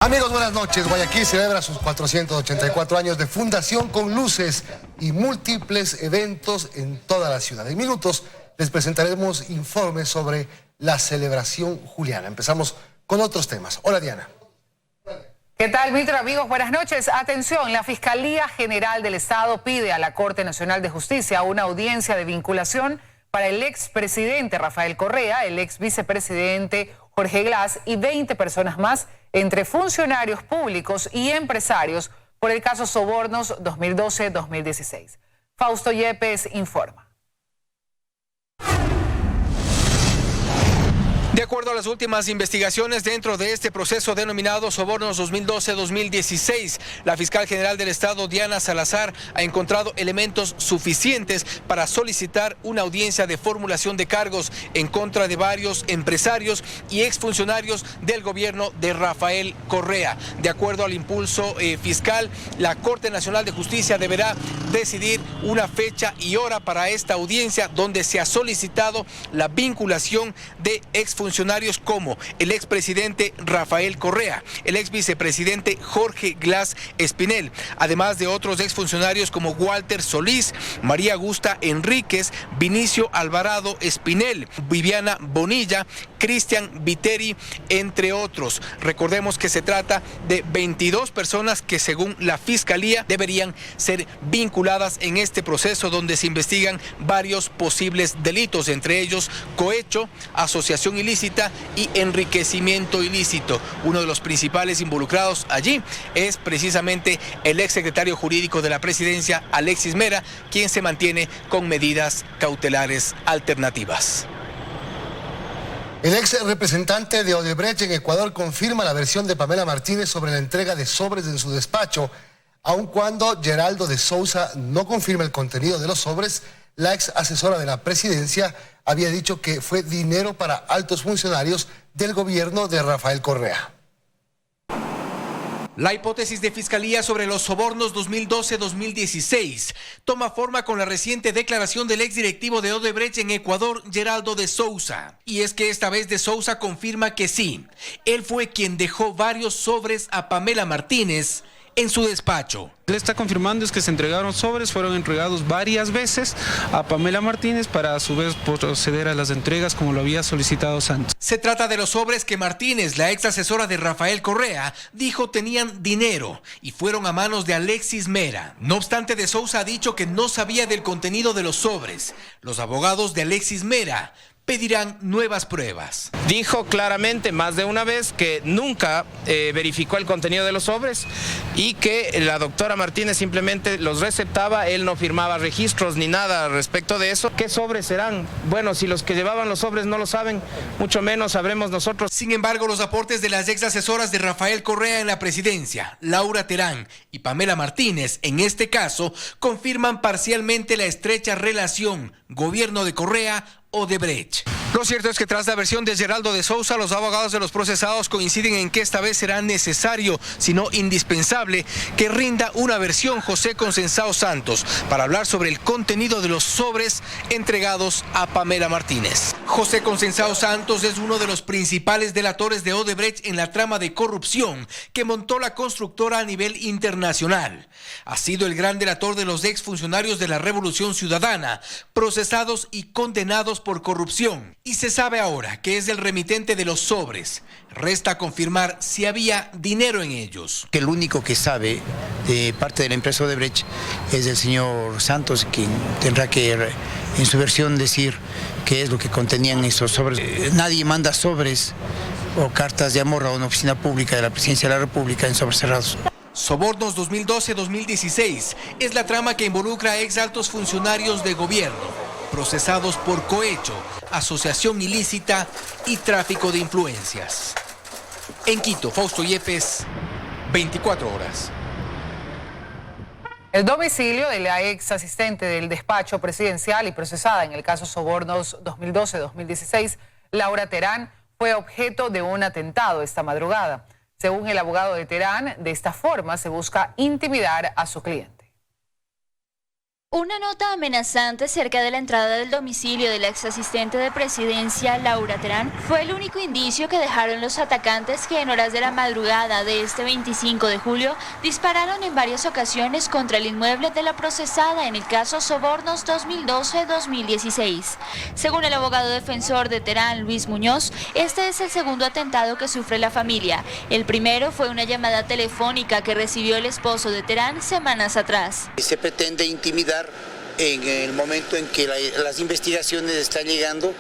Amigos, buenas noches. Guayaquil celebra sus 484 años de fundación con luces y múltiples eventos en toda la ciudad. En minutos les presentaremos informes sobre la celebración juliana. Empezamos con otros temas. Hola, Diana. ¿Qué tal, Víctor? Amigos, buenas noches. Atención, la Fiscalía General del Estado pide a la Corte Nacional de Justicia una audiencia de vinculación para el expresidente Rafael Correa, el ex vicepresidente Jorge Glass y 20 personas más entre funcionarios públicos y empresarios por el caso Sobornos 2012-2016. Fausto Yepes informa. De acuerdo a las últimas investigaciones dentro de este proceso denominado Sobornos 2012-2016, la fiscal general del Estado, Diana Salazar, ha encontrado elementos suficientes para solicitar una audiencia de formulación de cargos en contra de varios empresarios y exfuncionarios del gobierno de Rafael Correa. De acuerdo al impulso fiscal, la Corte Nacional de Justicia deberá decidir una fecha y hora para esta audiencia donde se ha solicitado la vinculación de exfuncionarios como el expresidente Rafael Correa, el ex vicepresidente Jorge Glass Espinel, además de otros exfuncionarios como Walter Solís, María Augusta Enríquez, Vinicio Alvarado Espinel, Viviana Bonilla, Cristian Viteri, entre otros. Recordemos que se trata de 22 personas que según la Fiscalía deberían ser vinculadas en este proceso donde se investigan varios posibles delitos, entre ellos cohecho, asociación ilícita y enriquecimiento ilícito. Uno de los principales involucrados allí es precisamente el exsecretario jurídico de la presidencia, Alexis Mera, quien se mantiene con medidas cautelares alternativas. El ex representante de Odebrecht en Ecuador confirma la versión de Pamela Martínez sobre la entrega de sobres en su despacho. Aun cuando Geraldo de Sousa no confirma el contenido de los sobres, la ex asesora de la presidencia había dicho que fue dinero para altos funcionarios del gobierno de Rafael Correa. La hipótesis de Fiscalía sobre los sobornos 2012-2016 toma forma con la reciente declaración del exdirectivo de Odebrecht en Ecuador, Geraldo de Sousa. Y es que esta vez de Sousa confirma que sí, él fue quien dejó varios sobres a Pamela Martínez en su despacho. Le está confirmando es que se entregaron sobres, fueron entregados varias veces a Pamela Martínez para a su vez proceder a las entregas como lo había solicitado Santos. Se trata de los sobres que Martínez, la ex asesora de Rafael Correa, dijo tenían dinero y fueron a manos de Alexis Mera. No obstante, de Sousa ha dicho que no sabía del contenido de los sobres. Los abogados de Alexis Mera pedirán nuevas pruebas. Dijo claramente más de una vez que nunca verificó el contenido de los sobres y que la doctora Martínez simplemente los receptaba, él no firmaba registros ni nada respecto de eso. ¿Qué sobres serán? Bueno, si los que llevaban los sobres no lo saben, mucho menos sabremos nosotros. Sin embargo, los aportes de las ex asesoras de Rafael Correa en la presidencia, Laura Terán y Pamela Martínez, en este caso, confirman parcialmente la estrecha relación gobierno de Correa Odebrecht. Lo cierto es que tras la versión de Geraldo de Sousa, los abogados de los procesados coinciden en que esta vez será necesario, si no indispensable, que rinda una versión José Consensao Santos para hablar sobre el contenido de los sobres entregados a Pamela Martínez. José Consensao Santos es uno de los principales delatores de Odebrecht en la trama de corrupción que montó la constructora a nivel internacional. Ha sido el gran delator de los exfuncionarios de la Revolución Ciudadana, procesados y condenados por corrupción. Y se sabe ahora que es el remitente de los sobres. Resta confirmar si había dinero en ellos. Que el único que sabe de parte de la empresa Odebrecht es el señor Santos, quien tendrá que en su versión decir qué es lo que contenían esos sobres. Nadie manda sobres o cartas de amor a una oficina pública de la Presidencia de la República en sobres cerrados. Sobornos 2012-2016 es la trama que involucra a ex altos funcionarios de gobierno procesados por cohecho, asociación ilícita y tráfico de influencias. En Quito, Fausto Yepes, 24 horas. El domicilio de la ex asistente del despacho presidencial y procesada en el caso Sobornos 2012-2016, Laura Terán, fue objeto de un atentado esta madrugada. Según el abogado de Terán, de esta forma se busca intimidar a su cliente. Una nota amenazante cerca de la entrada del domicilio de la ex asistente de presidencia, Laura Terán, fue el único indicio que dejaron los atacantes que en horas de la madrugada de este 25 de julio dispararon en varias ocasiones contra el inmueble de la procesada en el caso Sobornos 2012-2016. Según el abogado defensor de Terán, Luis Muñoz, este es el segundo atentado que sufre la familia. El primero fue una llamada telefónica que recibió el esposo de Terán semanas atrás. Se pretende intimidar en el momento en que las investigaciones están llegando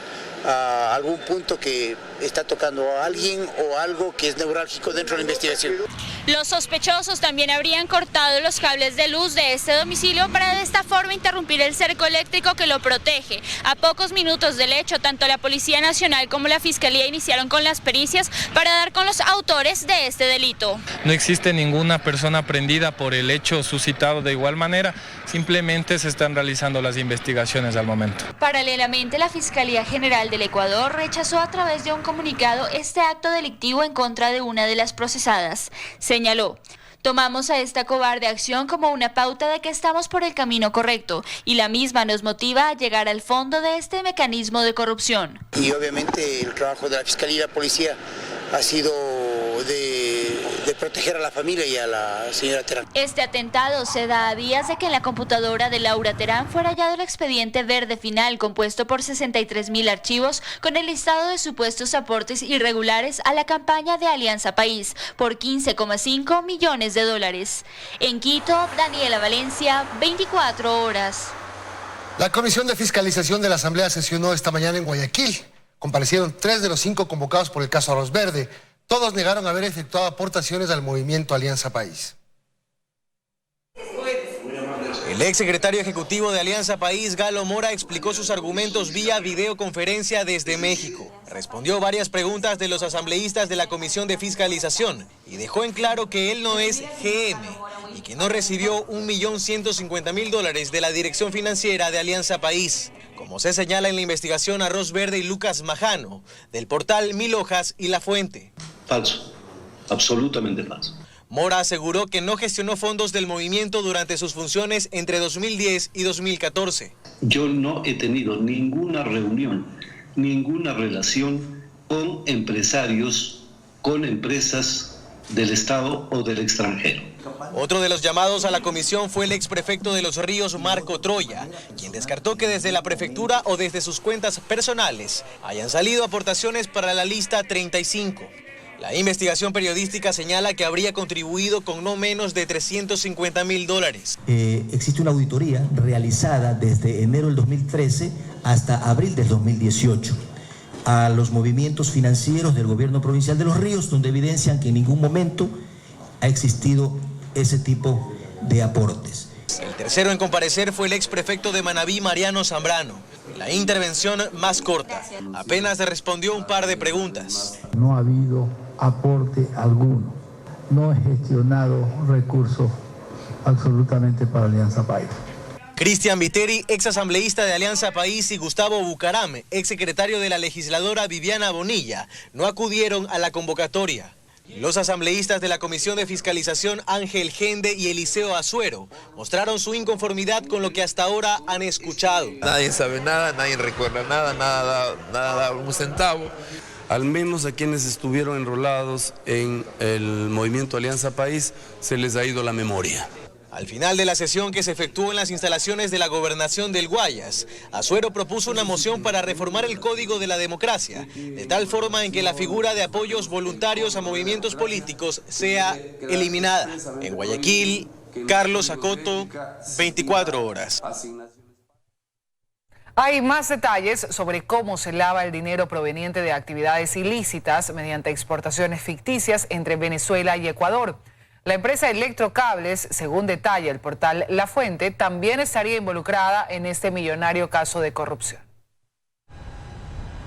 a algún punto que está tocando a alguien o algo que es neurálgico dentro de la investigación. Los sospechosos también habrían cortado los cables de luz de este domicilio para de esta forma interrumpir el cerco eléctrico que lo protege. A pocos minutos del hecho, tanto la Policía Nacional como la Fiscalía iniciaron con las pericias para dar con los autores de este delito. No existe ninguna persona prendida por el hecho suscitado de igual manera, simplemente se están realizando las investigaciones al momento. Paralelamente, la Fiscalía General del Ecuador rechazó a través de un comunicado este acto delictivo en contra de una de las procesadas. Señaló: tomamos a esta cobarde acción como una pauta de que estamos por el camino correcto y la misma nos motiva a llegar al fondo de este mecanismo de corrupción. Y obviamente el trabajo de la Fiscalía y la Policía ha sido de proteger a la familia y a la señora Terán. Este atentado se da a días de que en la computadora de Laura Terán fuera hallado el expediente verde final compuesto por 63.000 archivos con el listado de supuestos aportes irregulares a la campaña de Alianza País por 15,5 millones de dólares. En Quito, Daniela Valencia, 24 horas. La Comisión de Fiscalización de la Asamblea sesionó esta mañana en Guayaquil. Comparecieron 3 de los 5 convocados por el caso Arroz Verde. Todos negaron haber efectuado aportaciones al movimiento Alianza País. El exsecretario ejecutivo de Alianza País, Galo Mora, explicó sus argumentos vía videoconferencia desde México. Respondió varias preguntas de los asambleístas de la Comisión de Fiscalización y dejó en claro que él no es GM y que no recibió $1.150.000 de la Dirección Financiera de Alianza País, como se señala en la investigación Arroz Verde y Lucas Majano, del portal Mil Hojas y La Fuente. Falso, absolutamente falso. Mora aseguró que no gestionó fondos del movimiento durante sus funciones entre 2010 y 2014. Yo no he tenido ninguna reunión, ninguna relación con empresarios, con empresas del Estado o del extranjero. Otro de los llamados a la comisión fue el exprefecto de Los Ríos, Marco Troya, quien descartó que desde la prefectura o desde sus cuentas personales hayan salido aportaciones para la lista 35. La investigación periodística señala que habría contribuido con no menos de $350.000. Existe una auditoría realizada desde enero del 2013 hasta abril del 2018 a los movimientos financieros del gobierno provincial de Los Ríos, donde evidencian que en ningún momento ha existido ese tipo de aportes. El tercero en comparecer fue el exprefecto de Manabí, Mariano Zambrano. La intervención más corta. Apenas se respondió un par de preguntas. No ha habido aporte alguno. No he gestionado recursos absolutamente para Alianza País. Cristian Viteri, ex asambleísta de Alianza País, y Gustavo Bucaram, ex secretario de la legisladora Viviana Bonilla, no acudieron a la convocatoria. Los asambleístas de la Comisión de Fiscalización Ángel Gende y Eliseo Azuero mostraron su inconformidad con lo que hasta ahora han escuchado. Nadie sabe nada, nadie recuerda nada, nada da un centavo. Al menos a quienes estuvieron enrolados en el movimiento Alianza País se les ha ido la memoria. Al final de la sesión que se efectuó en las instalaciones de la Gobernación del Guayas, Azuero propuso una moción para reformar el Código de la Democracia, de tal forma en que la figura de apoyos voluntarios a movimientos políticos sea eliminada. En Guayaquil, Carlos Acoto, 24 horas. Hay más detalles sobre cómo se lava el dinero proveniente de actividades ilícitas mediante exportaciones ficticias entre Venezuela y Ecuador. La empresa Electrocables, según detalla el portal La Fuente, también estaría involucrada en este millonario caso de corrupción.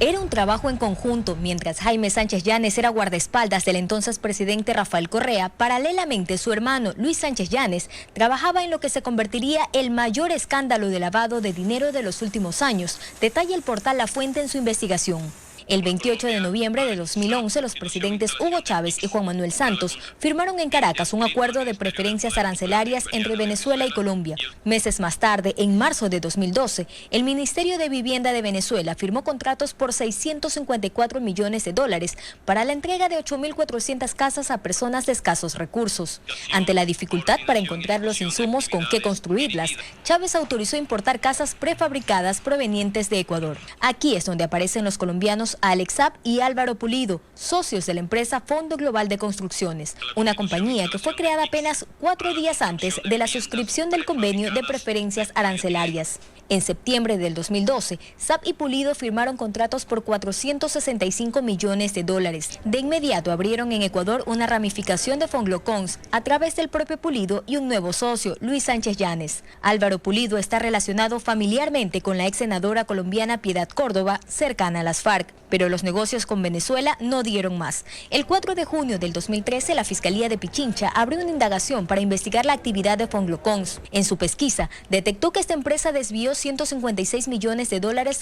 Era un trabajo en conjunto. Mientras Jaime Sánchez Llanes era guardaespaldas del entonces presidente Rafael Correa, paralelamente su hermano Luis Sánchez Llanes trabajaba en lo que se convertiría el mayor escándalo de lavado de dinero de los últimos años, detalla el portal La Fuente en su investigación. El 28 de noviembre de 2011, los presidentes Hugo Chávez y Juan Manuel Santos firmaron en Caracas un acuerdo de preferencias arancelarias entre Venezuela y Colombia. Meses más tarde, en marzo de 2012, el Ministerio de Vivienda de Venezuela firmó contratos por $654 millones para la entrega de 8.400 casas a personas de escasos recursos. Ante la dificultad para encontrar los insumos con qué construirlas, Chávez autorizó importar casas prefabricadas provenientes de Ecuador. Aquí es donde aparecen los colombianos Alex Saab y Álvaro Pulido, socios de la empresa Fondo Global de Construcciones, una compañía que fue creada apenas 4 días antes de la suscripción del convenio de preferencias arancelarias. En septiembre del 2012, Saab y Pulido firmaron contratos por $465 millones. De inmediato abrieron en Ecuador una ramificación de Fonglocons a través del propio Pulido y un nuevo socio, Luis Sánchez Llanes. Álvaro Pulido está relacionado familiarmente con la ex senadora colombiana Piedad Córdoba, cercana a las FARC, pero los negocios con Venezuela no dieron más. El 4 de junio del 2013, la Fiscalía de Pichincha abrió una indagación para investigar la actividad de Fonglocons. En su pesquisa, detectó que esta empresa desvió $156 millones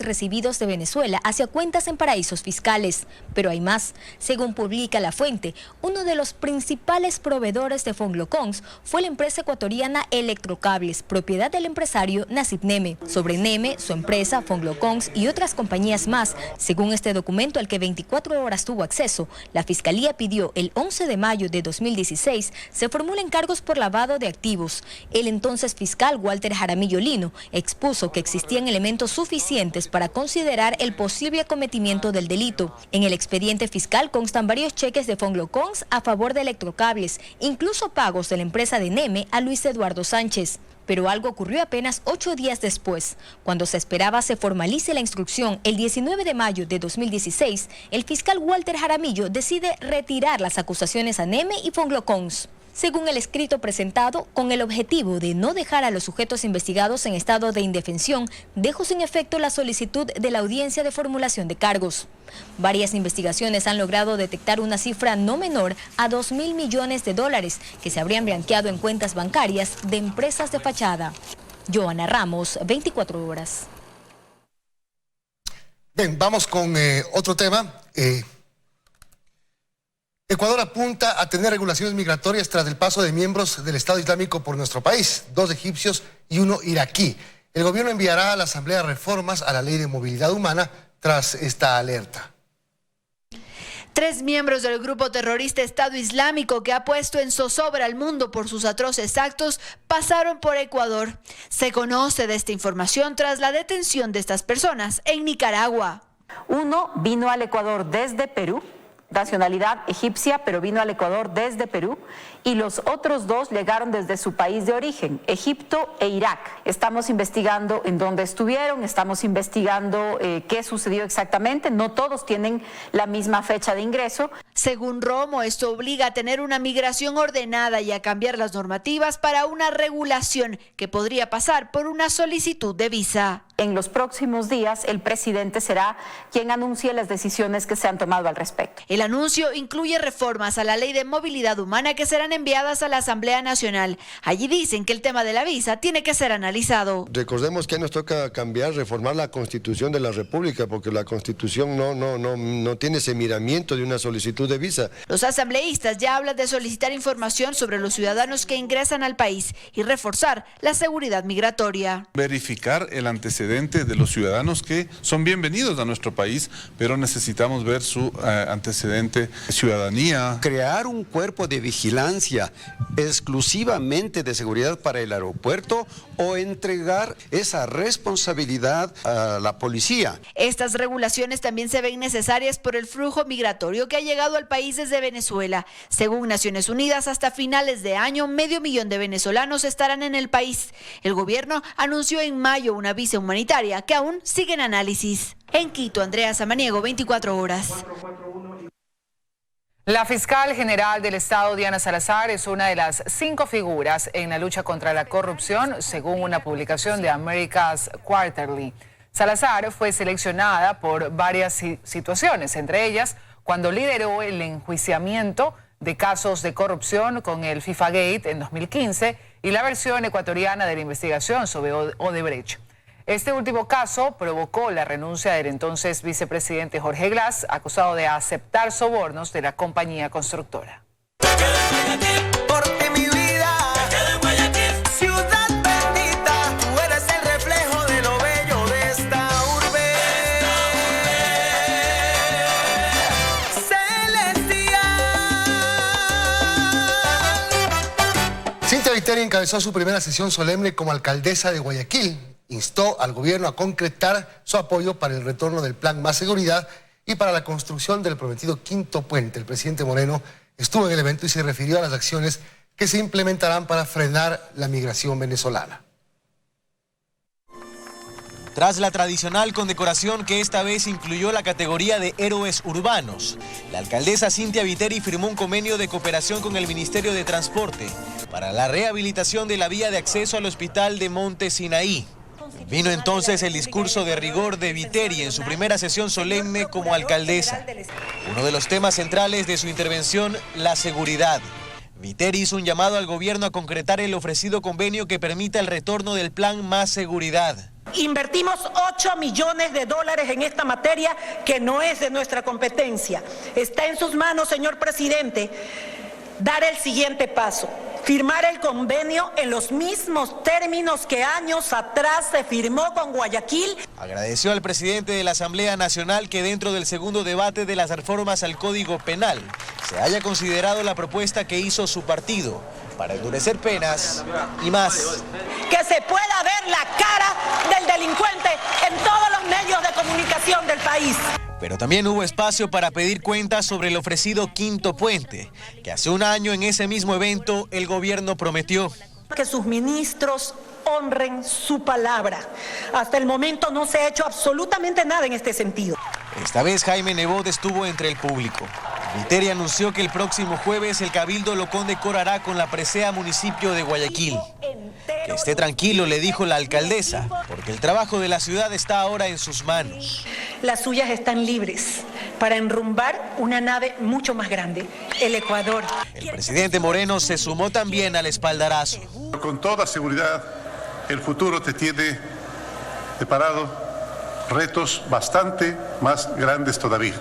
recibidos de Venezuela hacia cuentas en paraísos fiscales. Pero hay más. Según publica La Fuente, uno de los principales proveedores de Fonglocons fue la empresa ecuatoriana Electrocables, propiedad del empresario Nasib Neme. Sobre Neme, su empresa, Fonglocons y otras compañías más, según este documento al que 24 horas tuvo acceso, la Fiscalía pidió el 11 de mayo de 2016 se formulen cargos por lavado de activos. El entonces fiscal Walter Jaramillo Lino expuso que existían elementos suficientes para considerar el posible cometimiento del delito. En el expediente fiscal constan varios cheques de Fonglocons a favor de Electrocables, incluso pagos de la empresa de Neme a Luis Eduardo Sánchez. Pero algo ocurrió apenas 8 días después. Cuando se esperaba se formalice la instrucción el 19 de mayo de 2016, el fiscal Walter Jaramillo decide retirar las acusaciones a Neme y Fonglocons. Según el escrito presentado, con el objetivo de no dejar a los sujetos investigados en estado de indefensión, dejó sin efecto la solicitud de la audiencia de formulación de cargos. Varias investigaciones han logrado detectar una cifra no menor a $2.000 millones que se habrían blanqueado en cuentas bancarias de empresas de fachada. Joana Ramos, 24 horas. Bien, vamos con otro tema. Ecuador apunta a tener regulaciones migratorias tras el paso de miembros del Estado Islámico por nuestro país, 2 egipcios y 1 iraquí. El gobierno enviará a la Asamblea reformas a la Ley de Movilidad Humana tras esta alerta. 3 miembros del grupo terrorista Estado Islámico, que ha puesto en zozobra al mundo por sus atroces actos, pasaron por Ecuador. Se conoce de esta información tras la detención de estas personas en Nicaragua. Uno vino al Ecuador desde Perú, nacionalidad egipcia, pero vino al Ecuador desde Perú, y los otros 2 llegaron desde su país de origen, Egipto e Irak. Estamos investigando en dónde estuvieron, estamos investigando qué sucedió exactamente. No todos tienen la misma fecha de ingreso. Según Romo, esto obliga a tener una migración ordenada y a cambiar las normativas para una regulación que podría pasar por una solicitud de visa. En los próximos días, el presidente será quien anuncie las decisiones que se han tomado al respecto. El anuncio incluye reformas a la Ley de Movilidad Humana que serán enviadas a la Asamblea Nacional. Allí dicen que el tema de la visa tiene que ser analizado. Recordemos que nos toca cambiar, reformar la Constitución de la República, porque la Constitución no tiene ese miramiento de una solicitud de visa. Los asambleístas ya hablan de solicitar información sobre los ciudadanos que ingresan al país y reforzar la seguridad migratoria. Verificar el antecedente de los ciudadanos que son bienvenidos a nuestro país, pero necesitamos ver su antecedente de ciudadanía. Crear un cuerpo de vigilancia exclusivamente de seguridad para el aeropuerto o entregar esa responsabilidad a la policía. Estas regulaciones también se ven necesarias por el flujo migratorio que ha llegado al país desde Venezuela. Según Naciones Unidas, hasta finales de año, 500.000 de venezolanos estarán en el país. El gobierno anunció en mayo una visa humanitaria que aún sigue en análisis. En Quito, Andrea Samaniego, 24 horas. La fiscal general del Estado, Diana Salazar, es una de las 5 figuras en la lucha contra la corrupción, según una publicación de America's Quarterly. Salazar fue seleccionada por varias situaciones, entre ellas cuando lideró el enjuiciamiento de casos de corrupción con el FIFA Gate en 2015 y la versión ecuatoriana de la investigación sobre Odebrecht. Este último caso provocó la renuncia del entonces vicepresidente Jorge Glass, acusado de aceptar sobornos de la compañía constructora. Cintia Viteri encabezó su primera sesión solemne como alcaldesa de Guayaquil. Instó al gobierno a concretar su apoyo para el retorno del Plan Más Seguridad y para la construcción del prometido quinto puente. El presidente Moreno estuvo en el evento y se refirió a las acciones que se implementarán para frenar la migración venezolana. Tras la tradicional condecoración que esta vez incluyó la categoría de héroes urbanos, la alcaldesa Cintia Viteri firmó un convenio de cooperación con el Ministerio de Transporte para la rehabilitación de la vía de acceso al hospital de Monte Sinaí. Vino entonces el discurso de rigor de Viteri en su primera sesión solemne como alcaldesa. Uno de los temas centrales de su intervención, la seguridad. Viteri hizo un llamado al gobierno a concretar el ofrecido convenio que permita el retorno del Plan Más Seguridad. Invertimos 8 millones de dólares en esta materia que no es de nuestra competencia. Está en sus manos, señor presidente, dar el siguiente paso. Firmar el convenio en los mismos términos que años atrás se firmó con Guayaquil. Agradeció al presidente de la Asamblea Nacional que dentro del segundo debate de las reformas al Código Penal se haya considerado la propuesta que hizo su partido para endurecer penas y más. Que se pueda ver la cara del delincuente en todos los medios de comunicación del país. Pero también hubo espacio para pedir cuentas sobre el ofrecido quinto puente, que hace un año en ese mismo evento el gobierno prometió. Que sus ministros honren su palabra. Hasta el momento no se ha hecho absolutamente nada en este sentido. Esta vez Jaime Nebot estuvo entre el público. Viteri anunció que el próximo jueves el Cabildo lo condecorará con la presea municipio de Guayaquil. Que esté tranquilo, le dijo la alcaldesa, porque el trabajo de la ciudad está ahora en sus manos. Las suyas están libres para enrumbar una nave mucho más grande, el Ecuador. El presidente Moreno se sumó también al espaldarazo. Con toda seguridad, el futuro te tiene preparado retos bastante más grandes todavía.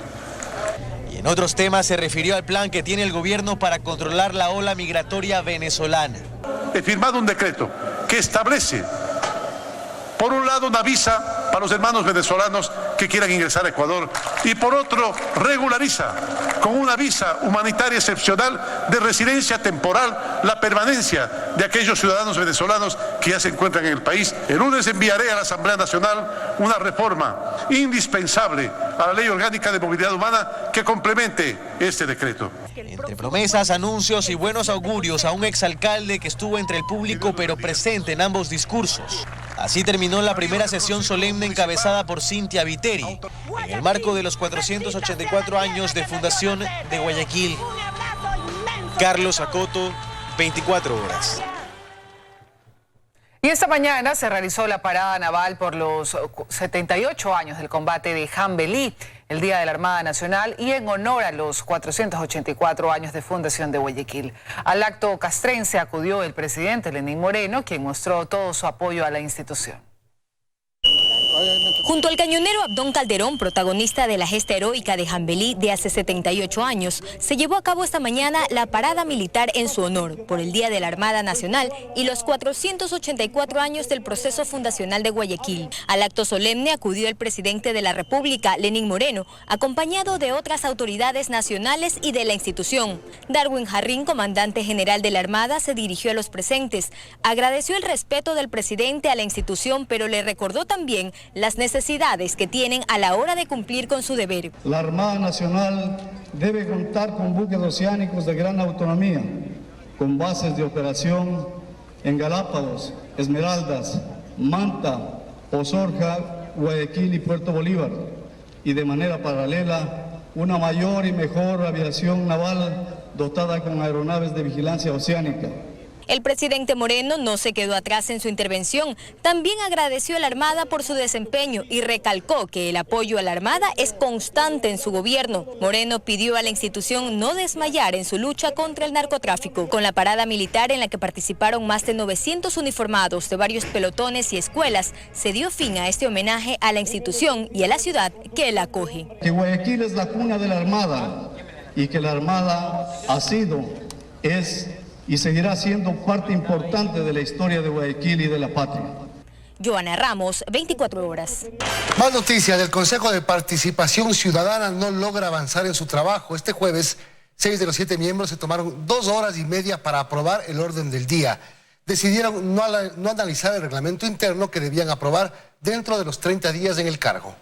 Y en otros temas se refirió al plan que tiene el gobierno para controlar la ola migratoria venezolana. He firmado un decreto que establece, por un lado, una visa para los hermanos venezolanos que quieran ingresar a Ecuador y por otro, regulariza con una visa humanitaria excepcional de residencia temporal la permanencia de aquellos ciudadanos venezolanos que ya se encuentran en el país. El lunes enviaré a la Asamblea Nacional una reforma indispensable a la Ley Orgánica de Movilidad Humana que complemente este decreto. Entre promesas, anuncios y buenos augurios a un exalcalde que estuvo entre el público pero presente en ambos discursos. Así terminó la primera sesión solemne encabezada por Cintia Viteri, en el marco de los 484 años de fundación de Guayaquil. Carlos Acoto, 24 horas. Y esta mañana se realizó la parada naval por los 78 años del combate de Jambelí, el Día de la Armada Nacional, y en honor a los 484 años de fundación de Guayaquil. Al acto castrense acudió el presidente Lenín Moreno, quien mostró todo su apoyo a la institución. Junto al cañonero Abdón Calderón, protagonista de la gesta heroica de Jambelí de hace 78 años, se llevó a cabo esta mañana la parada militar en su honor por el Día de la Armada Nacional y los 484 años del proceso fundacional de Guayaquil. Al acto solemne acudió el presidente de la República, Lenín Moreno, acompañado de otras autoridades nacionales y de la institución. Darwin Jarrín, comandante general de la Armada, se dirigió a los presentes. Agradeció el respeto del presidente a la institución, pero le recordó también las necesidades que tienen a la hora de cumplir con su deber. La Armada Nacional debe contar con buques oceánicos de gran autonomía, con bases de operación en Galápagos, Esmeraldas, Manta, Osorja, Guayaquil y Puerto Bolívar, y de manera paralela una mayor y mejor aviación naval dotada con aeronaves de vigilancia oceánica. El presidente Moreno no se quedó atrás en su intervención, también agradeció a la Armada por su desempeño y recalcó que el apoyo a la Armada es constante en su gobierno. Moreno pidió a la institución no desmayar en su lucha contra el narcotráfico. Con la parada militar en la que participaron más de 900 uniformados de varios pelotones y escuelas, se dio fin a este homenaje a la institución y a la ciudad que la acoge. Que Guayaquil es la cuna de la Armada y que la Armada ha sido, es y seguirá siendo parte importante de la historia de Guayaquil y de la patria. Joana Ramos, 24 horas. Más noticias. El Consejo de Participación Ciudadana no logra avanzar en su trabajo. Este jueves, 6 de los 7 miembros se tomaron 2 horas y media para aprobar el orden del día. Decidieron no analizar el reglamento interno que debían aprobar dentro de los 30 días en el cargo.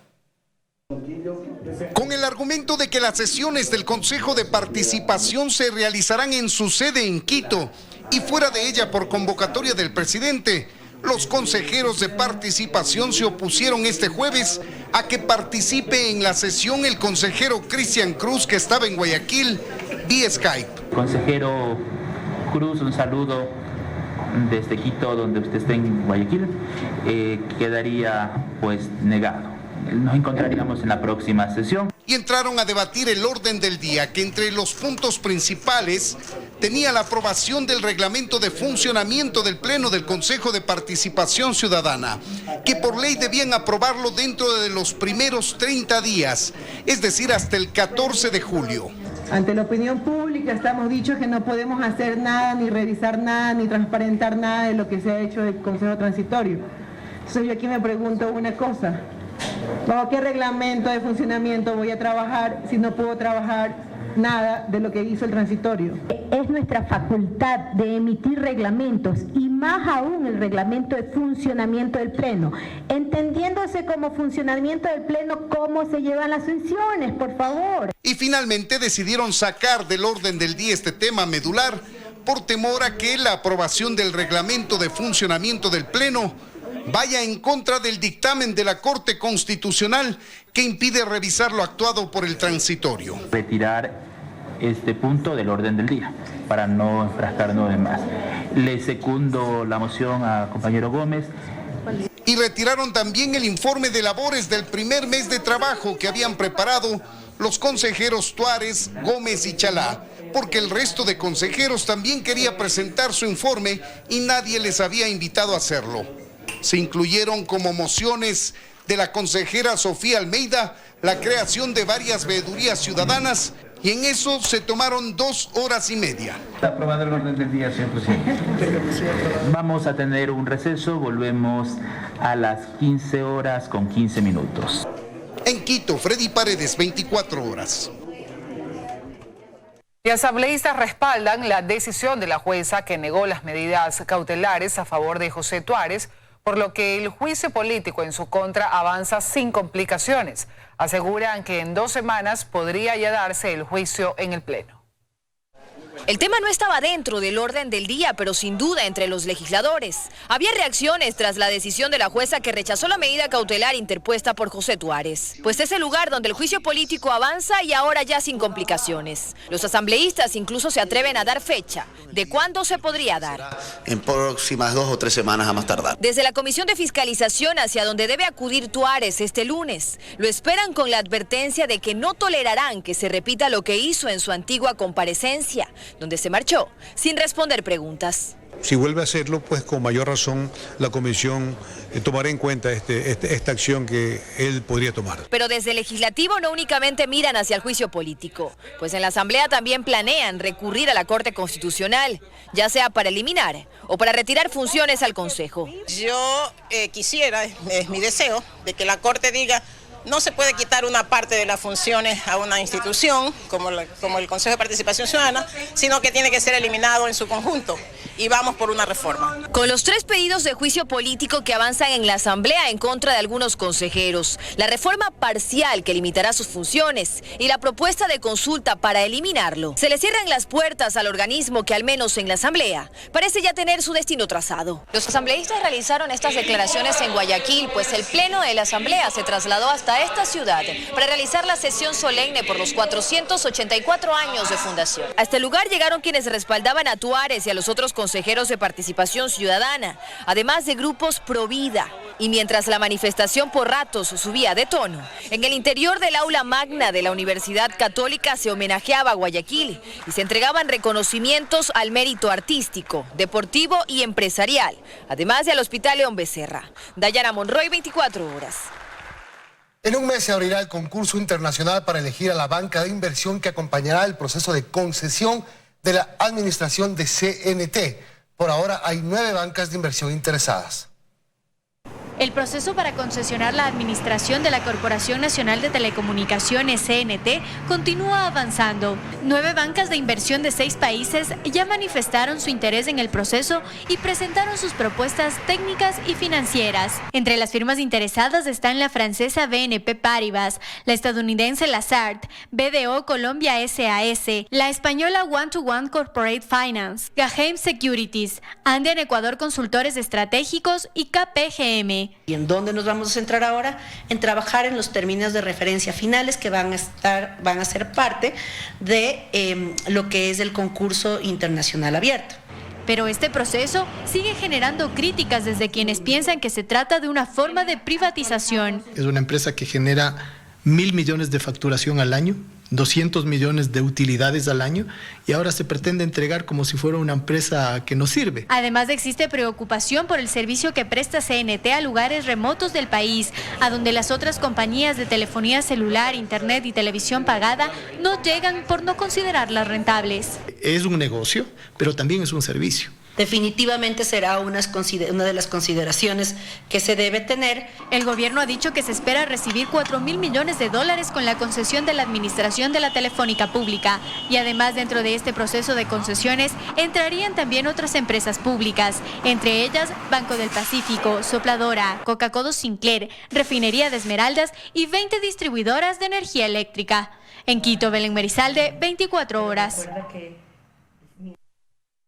Con el argumento de que las sesiones del Consejo de Participación se realizarán en su sede en Quito y fuera de ella por convocatoria del presidente, los consejeros de participación se opusieron este jueves a que participe en la sesión el consejero Cristian Cruz, que estaba en Guayaquil, vía Skype. Consejero Cruz, un saludo desde Quito, donde usted está en Guayaquil, quedaría pues negado. Nos encontraríamos en la próxima sesión. Y entraron a debatir el orden del día, que entre los puntos principales tenía la aprobación del reglamento de funcionamiento del Pleno del Consejo de Participación Ciudadana, que por ley debían aprobarlo dentro de los primeros 30 días, es decir, hasta el 14 de julio. Ante la opinión pública estamos dichos que no podemos hacer nada, ni revisar nada, ni transparentar nada de lo que se ha hecho del Consejo Transitorio. Entonces yo aquí me pregunto una cosa. ¿Bajo qué reglamento de funcionamiento voy a trabajar si no puedo trabajar nada de lo que hizo el transitorio? Es nuestra facultad de emitir reglamentos y más aún el reglamento de funcionamiento del Pleno, entendiéndose como funcionamiento del Pleno cómo se llevan las sesiones, por favor. Y finalmente decidieron sacar del orden del día este tema medular por temor a que la aprobación del reglamento de funcionamiento del Pleno vaya en contra del dictamen de la Corte Constitucional que impide revisar lo actuado por el transitorio. Retirar este punto del orden del día para no enfrascarnos en más. Le secundo la moción a compañero Gómez. Y retiraron también el informe de labores del primer mes de trabajo que habían preparado los consejeros Tuárez, Gómez y Chalá, porque el resto de consejeros también quería presentar su informe y nadie les había invitado a hacerlo. Se incluyeron como mociones de la consejera Sofía Almeida la creación de varias veedurías ciudadanas y en eso se tomaron 2 horas y media. Está aprobado el orden del día, señor presidente. Vamos a tener un receso, volvemos a las 15 horas con 15 minutos. En Quito, Freddy Paredes, 24 horas. Y asambleístas respaldan la decisión de la jueza que negó las medidas cautelares a favor de José Tuárez, por lo que el juicio político en su contra avanza sin complicaciones. Aseguran que en 2 semanas podría ya darse el juicio en el Pleno. El tema no estaba dentro del orden del día, pero sin duda entre los legisladores. Había reacciones tras la decisión de la jueza que rechazó la medida cautelar interpuesta por José Tuárez. Pues es el lugar donde el juicio político avanza y ahora ya sin complicaciones. Los asambleístas incluso se atreven a dar fecha de cuándo se podría dar. En próximas 2 o 3 semanas a más tardar. Desde la Comisión de Fiscalización hacia donde debe acudir Tuárez este lunes, lo esperan con la advertencia de que no tolerarán que se repita lo que hizo en su antigua comparecencia, donde se marchó sin responder preguntas. Si vuelve a hacerlo, pues con mayor razón la comisión tomará en cuenta esta acción que él podría tomar. Pero desde el legislativo no únicamente miran hacia el juicio político, pues en la asamblea también planean recurrir a la Corte Constitucional, ya sea para eliminar o para retirar funciones al Consejo. Yo quisiera, es mi deseo, de que la Corte diga: no se puede quitar una parte de las funciones a una institución como el Consejo de Participación Ciudadana, sino que tiene que ser eliminado en su conjunto. Y vamos por una reforma. Con los 3 pedidos de juicio político que avanzan en la Asamblea en contra de algunos consejeros, la reforma parcial que limitará sus funciones y la propuesta de consulta para eliminarlo, se le cierran las puertas al organismo que al menos en la Asamblea parece ya tener su destino trazado. Los asambleístas realizaron estas declaraciones en Guayaquil, pues el Pleno de la Asamblea se trasladó hasta a esta ciudad para realizar la sesión solemne por los 484 años de fundación. A este lugar llegaron quienes respaldaban a Tuárez y a los otros consejeros de Participación Ciudadana, además de grupos pro vida. Y mientras la manifestación por ratos subía de tono, en el interior del aula magna de la Universidad Católica se homenajeaba a Guayaquil y se entregaban reconocimientos al mérito artístico, deportivo y empresarial, además del Hospital León Becerra. Dayana Monroy, 24 horas. En un mes se abrirá el concurso internacional para elegir a la banca de inversión que acompañará el proceso de concesión de la administración de CNT. Por ahora hay 9 bancas de inversión interesadas. El proceso para concesionar la administración de la Corporación Nacional de Telecomunicaciones, CNT, continúa avanzando. 9 bancas de inversión de 6 países ya manifestaron su interés en el proceso y presentaron sus propuestas técnicas y financieras. Entre las firmas interesadas están la francesa BNP Paribas, la estadounidense Lazard, BDO Colombia SAS, la española One-to-One Corporate Finance, Gaheim Securities, Andean Ecuador Consultores Estratégicos y KPGM. ¿Y en dónde nos vamos a centrar ahora? En trabajar en los términos de referencia finales que van a ser parte de lo que es el concurso internacional abierto. Pero este proceso sigue generando críticas desde quienes piensan que se trata de una forma de privatización. Es una empresa que genera 1.000 millones de facturación al año, 200 millones de utilidades al año, y ahora se pretende entregar como si fuera una empresa que no sirve. Además existe preocupación por el servicio que presta CNT a lugares remotos del país, a donde las otras compañías de telefonía celular, internet y televisión pagada no llegan por no considerarlas rentables. Es un negocio, pero también es un servicio. Definitivamente será una de las consideraciones que se debe tener. El gobierno ha dicho que se espera recibir 4.000 millones de dólares con la concesión de la administración de la telefónica pública. Y además, dentro de este proceso de concesiones entrarían también otras empresas públicas, entre ellas Banco del Pacífico, Sopladora, Coca-Cola Sinclair, Refinería de Esmeraldas y 20 distribuidoras de energía eléctrica. En Quito, Belén Merizalde, 24 horas.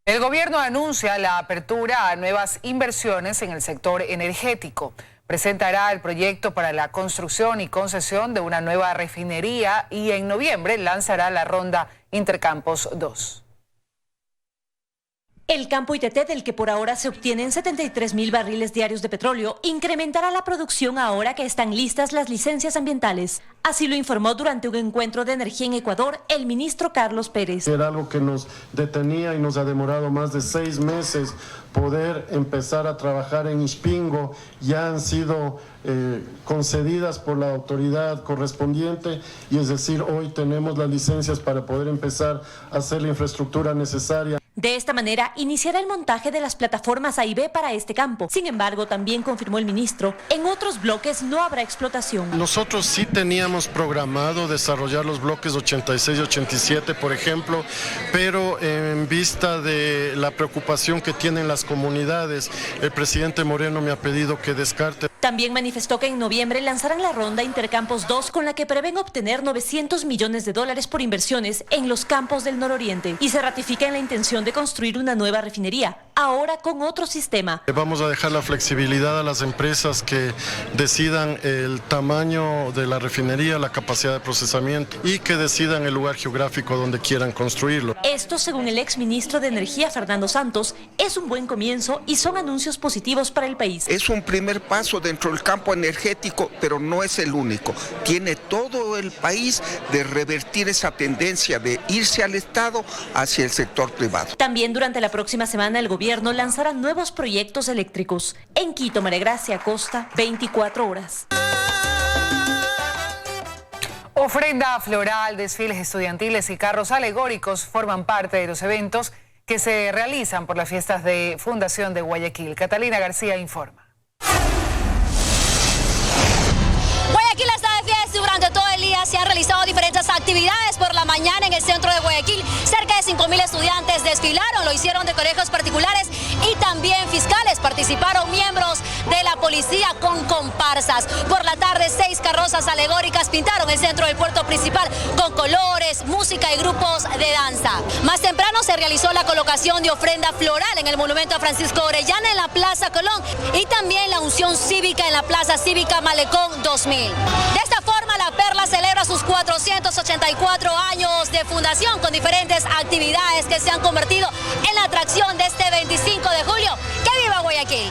El gobierno anuncia la apertura a nuevas inversiones en el sector energético. Presentará el proyecto para la construcción y concesión de una nueva refinería y en noviembre lanzará la ronda Intercampos 2. El campo ITT, del que por ahora se obtienen 73.000 barriles diarios de petróleo, incrementará la producción ahora que están listas las licencias ambientales. Así lo informó durante un encuentro de energía en Ecuador el ministro Carlos Pérez. Era algo que nos detenía y nos ha demorado más de 6 meses poder empezar a trabajar en Ispingo. Ya han sido concedidas por la autoridad correspondiente y es decir, hoy tenemos las licencias para poder empezar a hacer la infraestructura necesaria. De esta manera, iniciará el montaje de las plataformas A y B para este campo. Sin embargo, también confirmó el ministro, en otros bloques no habrá explotación. Nosotros sí teníamos programado desarrollar los bloques 86 y 87, por ejemplo, pero en vista de la preocupación que tienen las comunidades, el presidente Moreno me ha pedido que descarte. También manifestó que en noviembre lanzarán la ronda Intercampos 2 con la que prevén obtener 900 millones de dólares por inversiones en los campos del nororiente y se ratifica en la intención de construir una nueva refinería, ahora con otro sistema. Vamos a dejar la flexibilidad a las empresas que decidan el tamaño de la refinería, la capacidad de procesamiento y que decidan el lugar geográfico donde quieran construirlo. Esto, según el exministro de Energía Fernando Santos, es un buen comienzo y son anuncios positivos para el país. Es un primer paso dentro del campo energético, pero no es el único. Tiene todo el país de revertir esa tendencia de irse al Estado hacia el sector privado. También durante la próxima semana el gobierno lanzará nuevos proyectos eléctricos. En Quito, María Gracia Acosta, 24 horas. Ofrenda floral, desfiles estudiantiles y carros alegóricos forman parte de los eventos que se realizan por las fiestas de Fundación de Guayaquil. Catalina García informa. Guayaquil está de fiesta y durante todo el día se han realizado diferentes actividades. Por la mañana en el centro de Guayaquil, cerca de 5.000 estudiantes desfilaron, lo hicieron de colegios particulares y también fiscales. Participaron miembros de la policía con comparsas. Por la tarde, 6 carrozas alegóricas pintaron el centro del puerto principal con colores, música y grupos de danza. Más temprano se realizó la colocación de ofrenda floral en el monumento a Francisco Orellana en la Plaza Colón y también la unción cívica en la Plaza Cívica Malecón 2000. De esta La Perla celebra sus 484 años de fundación con diferentes actividades que se han convertido en la atracción de este 25 de julio. ¡Que viva Guayaquil!